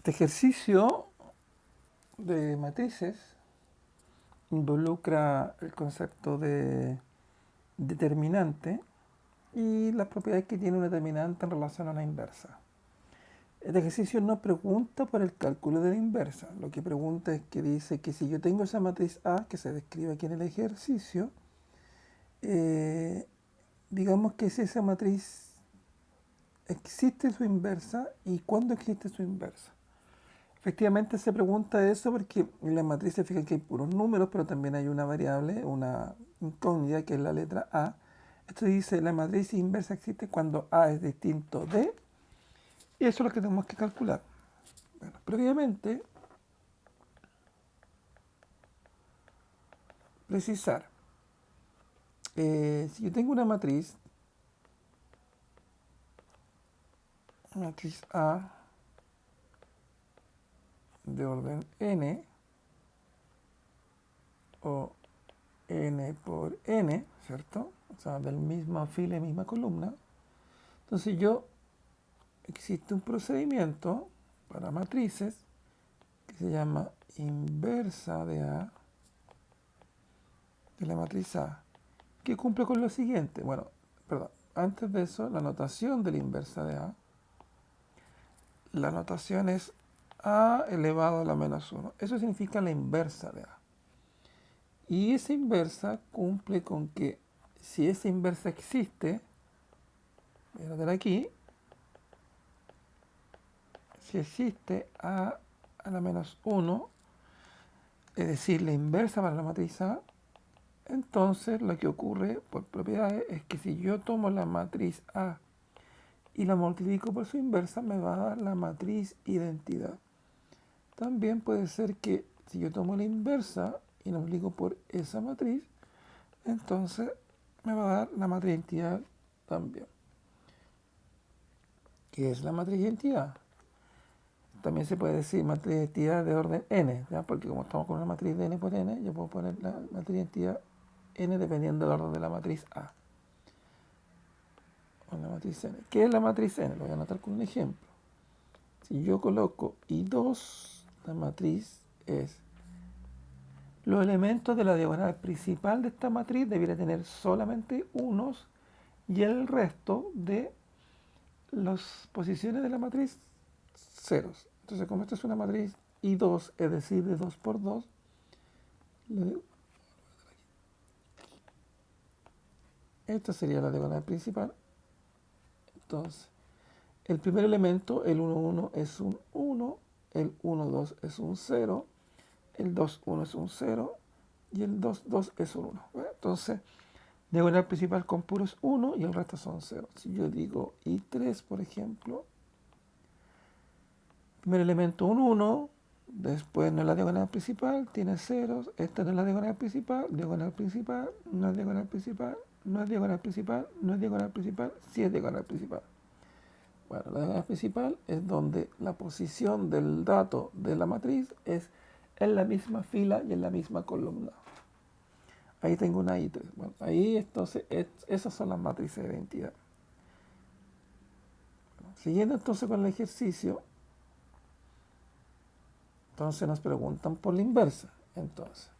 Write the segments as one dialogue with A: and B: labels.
A: Este ejercicio de matrices involucra el concepto de determinante y las propiedades que tiene un determinante en relación a una inversa. Este ejercicio no pregunta por el cálculo de la inversa, lo que pregunta es que dice que si yo tengo esa matriz A que se describe aquí en el ejercicio, digamos que si esa matriz existe su inversa y cuándo existe su inversa. Efectivamente se pregunta eso porque en la matriz se fijan que hay puros números, pero también hay una variable, una incógnita que es la letra A. Esto dice la matriz inversa existe cuando A es distinto de, y eso es lo que tenemos que calcular. Bueno, previamente, precisar. Si yo tengo una matriz A de orden n, o n por n, ¿cierto? O sea, del misma fila y misma columna. Entonces existe un procedimiento para matrices que se llama inversa de A, de la matriz A, que cumple con lo siguiente. Bueno, perdón, antes de eso, la notación de la inversa de A. La notación es A elevado a la menos 1. Eso significa la inversa de A. Y esa inversa cumple con que si esa inversa existe, voy a notar aquí, si existe A a la menos 1, es decir, la inversa para la matriz A, entonces lo que ocurre por propiedades es que si yo tomo la matriz A y la multiplico por su inversa, me va a dar la matriz identidad. También puede ser que si yo tomo la inversa y la multiplico por esa matriz, entonces me va a dar la matriz identidad también. ¿Qué es la matriz identidad? También se puede decir matriz identidad de orden n, ¿ya? Porque como estamos con una matriz de n por n, yo puedo poner la matriz identidad n dependiendo del orden de la matriz A. O la matriz n. ¿Qué es la matriz n? Lo voy a anotar con un ejemplo. Si yo coloco I2, la matriz es los elementos de la diagonal principal de esta matriz debería tener solamente unos y el resto de las posiciones de la matriz ceros. Entonces, como esta es una matriz I2, es decir, de 2 por 2, esta sería la diagonal principal. Entonces, el primer elemento, el 1, 1, es un 1, el 1, 2 es un 0, el 2, 1 es un 0 y el 2, 2 es un 1. ¿Ve? Entonces, diagonal principal con puros 1 y el resto son 0. Si yo digo I3, por ejemplo, primer elemento un 1, después no es la diagonal principal, tiene ceros, esta no es la diagonal principal, no es diagonal principal, no es diagonal principal, no es diagonal principal, sí es diagonal principal. Bueno, la diagonal principal es donde la posición del dato de la matriz es en la misma fila y en la misma columna. Ahí tengo una I3. Bueno, ahí entonces esas son las matrices de identidad. Bueno, siguiendo entonces con el ejercicio, entonces nos preguntan por la inversa. Entonces,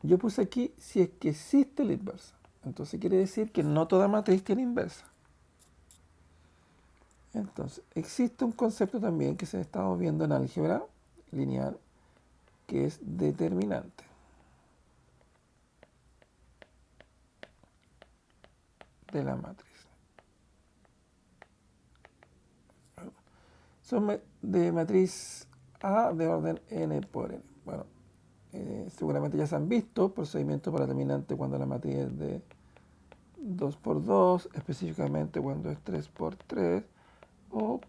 A: yo puse aquí si es que existe la inversa. Entonces quiere decir que no toda matriz tiene inversa. Entonces, existe un concepto también que se ha estado viendo en álgebra lineal, que es determinante. De la matriz. Son de matriz A de orden n por n. Bueno, seguramente ya se han visto procedimientos para determinante cuando la matriz es de 2 por 2, específicamente cuando es 3 por 3 o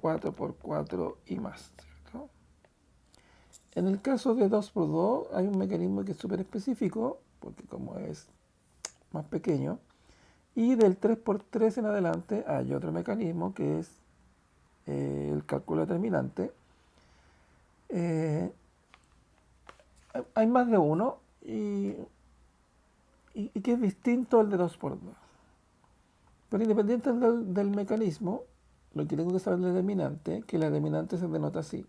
A: 4 por 4 y más, ¿cierto? En el caso de 2 por 2 hay un mecanismo que es súper específico, porque como es más pequeño, y del 3 por 3 en adelante hay otro mecanismo que es el cálculo determinante. Hay más de uno y que es distinto al de 2 por 2. Pero independiente del mecanismo, lo que tengo que saber del determinante, que la determinante se denota así.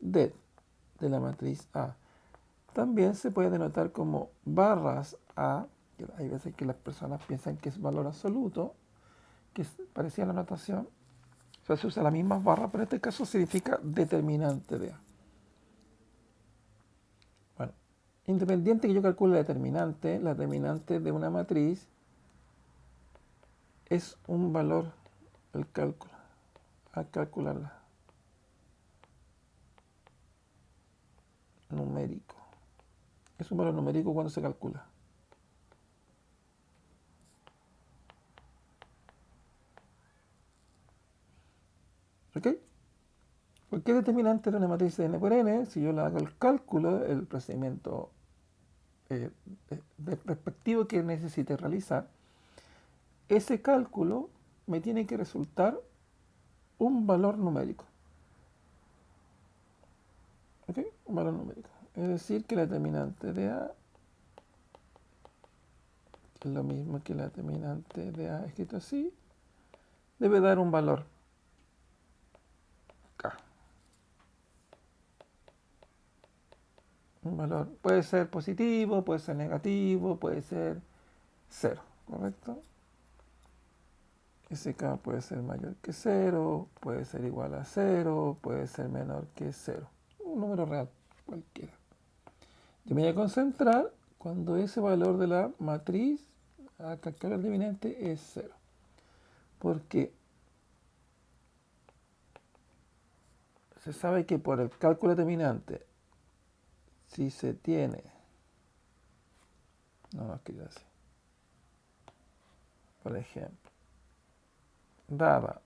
A: Det de la matriz A. También se puede denotar como barras A, que hay veces que las personas piensan que es valor absoluto, que es parecida a la notación. O sea, se usa la misma barra, pero en este caso significa determinante de A. Bueno, independiente que yo calcule la determinante de una matriz es un valor, el cálculo, a calcularla, numérico. Es un valor numérico cuando se calcula. ¿Ok? Cualquier determinante de una matriz de n por n, si yo le hago el cálculo, el procedimiento respectivo que necesite realizar, ese cálculo me tiene que resultar un valor numérico. ¿Ok? Un valor numérico. Es decir, que la determinante de A es lo mismo que la determinante de A escrito así, debe dar un valor K. Un valor puede ser positivo, puede ser negativo, puede ser 0, ¿correcto? Ese K puede ser mayor que 0, puede ser igual a 0, puede ser menor que 0. Un número real, cualquiera. Yo me voy a concentrar cuando ese valor de la matriz a calcular determinante es 0. Porque se sabe que por el cálculo determinante, si se tiene, no escribo así, por ejemplo, dada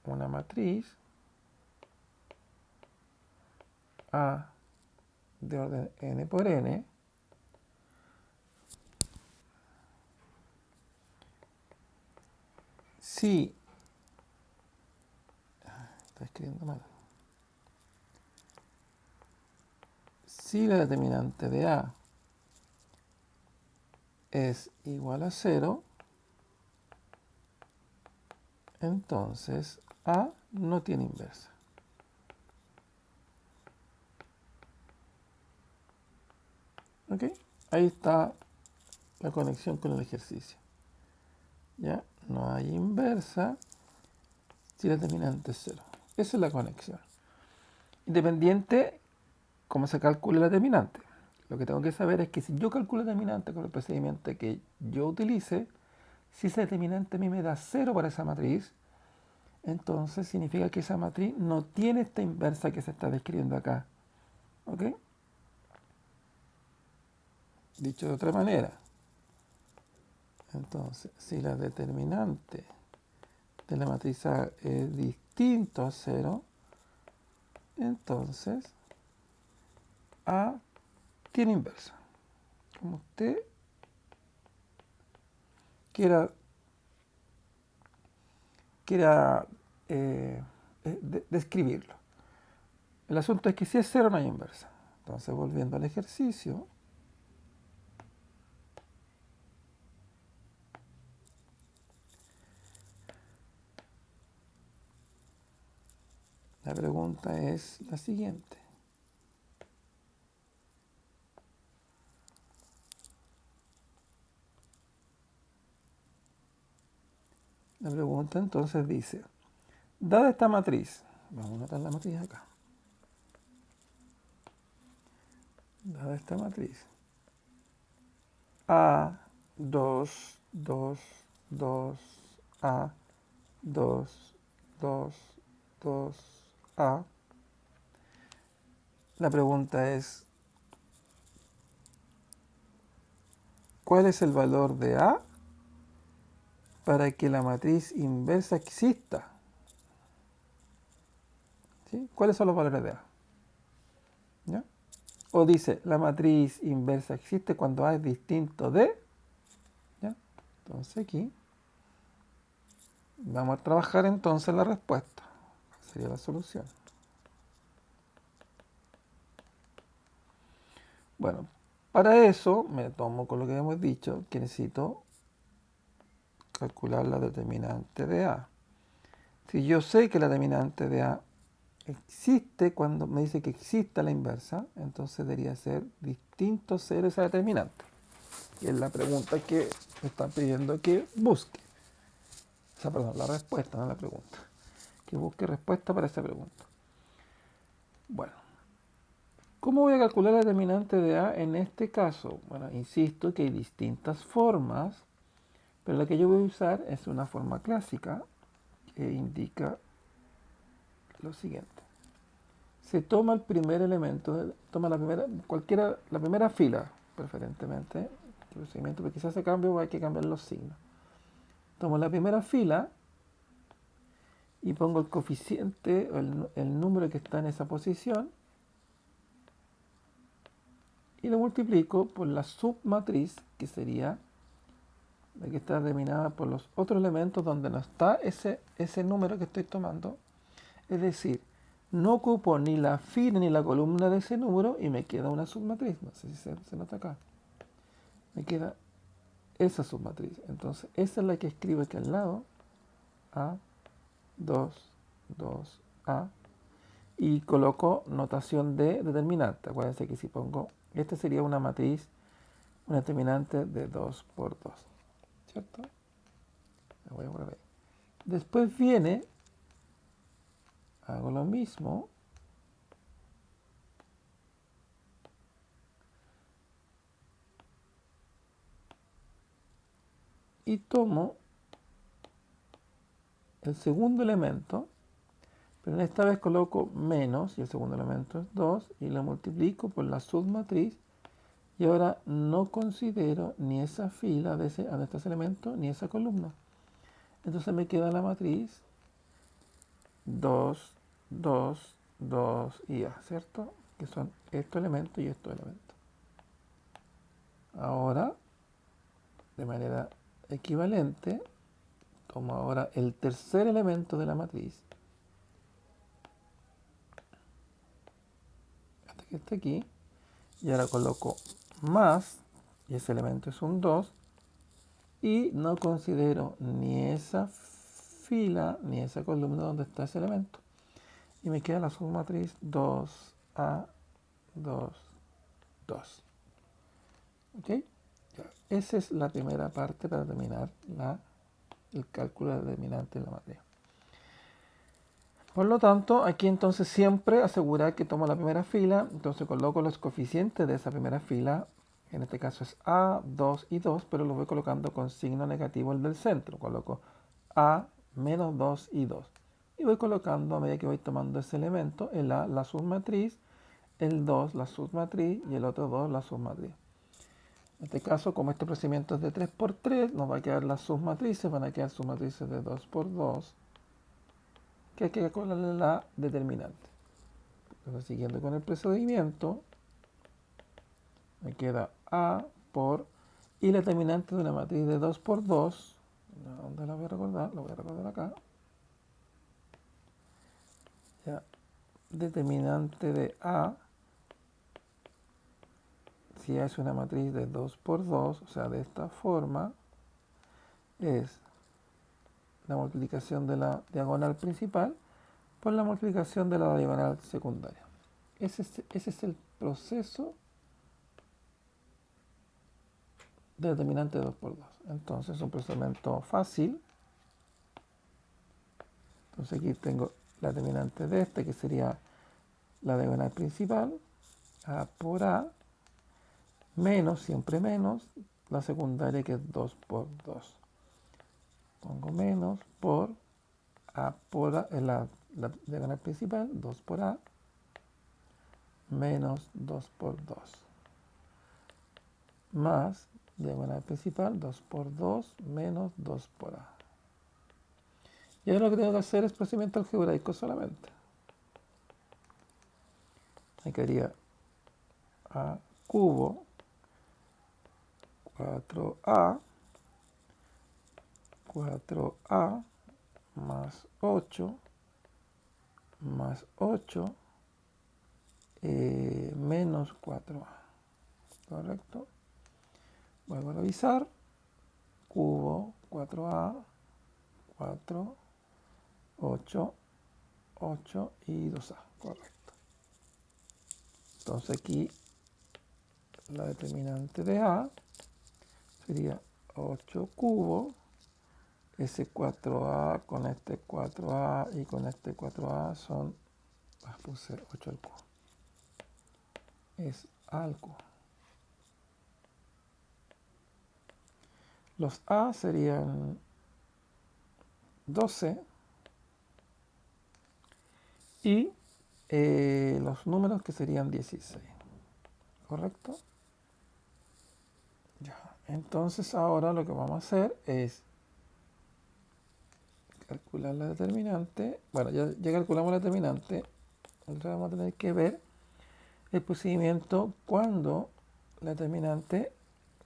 A: una matriz A de orden n por n, si, estoy escribiendo mal, si la determinante de A es igual a 0, entonces A no tiene inversa. ¿Ok? Ahí está la conexión con el ejercicio. ¿Ya? No hay inversa si la determinante es 0. Esa es la conexión. Independiente cómo se calcule la determinante. Lo que tengo que saber es que si yo calculo la determinante con el procedimiento que yo utilice, si esa determinante a mí me da 0 para esa matriz, entonces significa que esa matriz no tiene esta inversa que se está describiendo acá. ¿Ok? Dicho de otra manera, entonces, si la determinante de la matriz A es distinto a 0, entonces A tiene inversa. Como usted quiera describirlo. El asunto es que si es 0 no hay inversa. Entonces, volviendo al ejercicio, la pregunta es la siguiente. La pregunta entonces dice, dada esta matriz, vamos a anotar la matriz acá, dada esta matriz, A, 2, 2, 2, A, 2, 2, 2, A, la pregunta es, ¿cuál es el valor de A para que la matriz inversa exista? ¿Sí? ¿Cuáles son los valores de A? ¿Ya? O dice, la matriz inversa existe cuando A es distinto de... ¿Ya? Entonces aquí vamos a trabajar entonces la respuesta. Sería la solución. Bueno, para eso me tomo con lo que hemos dicho, que necesito calcular la determinante de A. Si yo sé que la determinante de A existe cuando me dice que exista la inversa, entonces debería ser distinto cero esa determinante. Y es la pregunta que me están pidiendo que busque. O sea, perdón, la respuesta, no la pregunta. Que busque respuesta para esta pregunta. Bueno, ¿cómo voy a calcular la determinante de A en este caso? Bueno, insisto que hay distintas formas, pero la que yo voy a usar es una forma clásica que indica lo siguiente. Se toma el primer elemento, toma la primera fila, preferentemente, el procedimiento, porque si hace cambio hay que cambiar los signos. Tomo la primera fila y pongo el coeficiente, o el número que está en esa posición, y lo multiplico por la submatriz, que sería la que está determinada por los otros elementos donde no está ese número que estoy tomando. Es decir, no ocupo ni la fila ni la columna de ese número y me queda una submatriz. No sé si se nota acá. Me queda esa submatriz. Entonces, esa es la que escribo aquí al lado. A, 2, 2, A. Y coloco notación de determinante. Acuérdense que si pongo, esta sería una matriz, una determinante de 2 por 2. ¿Cierto? La voy a poner ahí. Después viene, hago lo mismo. Y tomo el segundo elemento, pero en esta vez coloco menos, y el segundo elemento es 2, y lo multiplico por la submatriz, y ahora no considero ni esa fila de ese elemento, ni esa columna. Entonces me queda la matriz 2, 2, 2 y A, ¿cierto? Que son estos elementos y estos elementos. Ahora, de manera equivalente, tomo ahora el tercer elemento de la matriz, hasta que esté aquí, y ahora coloco más, y ese elemento es un 2, y no considero ni esa fila ni esa columna donde está ese elemento. Y me queda la submatriz 2A, 2, 2. ¿Ok? Ya. Esa es la primera parte para terminar el cálculo de determinante en la matriz. Por lo tanto, aquí entonces siempre asegurar que tomo la primera fila, entonces coloco los coeficientes de esa primera fila, en este caso es A, 2 y 2, pero los voy colocando con signo negativo el del centro, coloco A, menos 2 y 2. Y voy colocando a medida que voy tomando ese elemento, el A, la submatriz, el 2, la submatriz y el otro 2, la submatriz. En este caso, como este procedimiento es de 3 por 3, nos va a quedar las submatrices, van a quedar submatrices de 2 por 2, que hay que calcularle la determinante. Entonces, siguiendo con el procedimiento, me queda A por, y la determinante de una matriz de 2 por 2, ¿dónde la voy a recordar? La voy a recordar acá. Ya, determinante de A, si A es una matriz de 2 por 2, o sea, de esta forma, es la multiplicación de la diagonal principal por la multiplicación de la diagonal secundaria. Ese es el proceso de determinante de 2 por 2. Entonces es un procedimiento fácil. Entonces aquí tengo la determinante de este, que sería la diagonal principal, A por A, menos, siempre menos, la secundaria, que es 2 por 2. Pongo menos por A por A, la diagonal principal, 2 por A, menos 2 por 2. Más diagonal principal, 2 por 2, menos 2 por A. Y ahora lo que tengo que hacer es procedimiento algebraico solamente. Me quedaría A cubo 4A más 8 menos 4A. ¿Correcto? Vuelvo a revisar. Cubo 4A, 4 8, 8 y 2A, correcto. Entonces aquí la determinante de A sería 8 cubo, ese 4A con este 4A y con este 4A son, puse 8 al cubo, es A al cubo. Los A serían 12 y los números que serían 16, ¿correcto? Ya, entonces ahora lo que vamos a hacer es calcular la determinante. Bueno, ya calculamos la determinante. Ahora vamos a tener que ver el procedimiento cuando la determinante,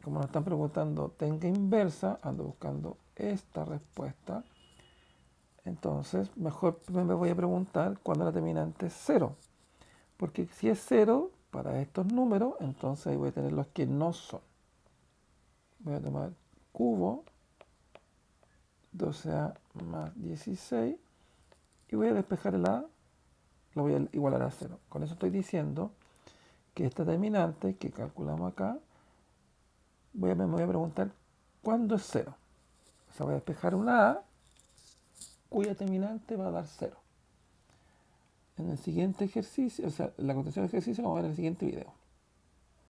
A: como nos están preguntando, tenga inversa. Ando buscando esta respuesta. Entonces, mejor me voy a preguntar cuando la determinante es 0. Porque si es 0 para estos números, entonces ahí voy a tener los que no son. Voy a tomar cubo 12A más 16 y voy a despejar el A, lo voy a igualar a 0. Con eso estoy diciendo que esta determinante que calculamos acá, me voy a preguntar cuándo es 0. O sea, voy a despejar una A cuya determinante va a dar 0. En el siguiente ejercicio, o sea, la continuación del ejercicio, vamos a ver en el siguiente video.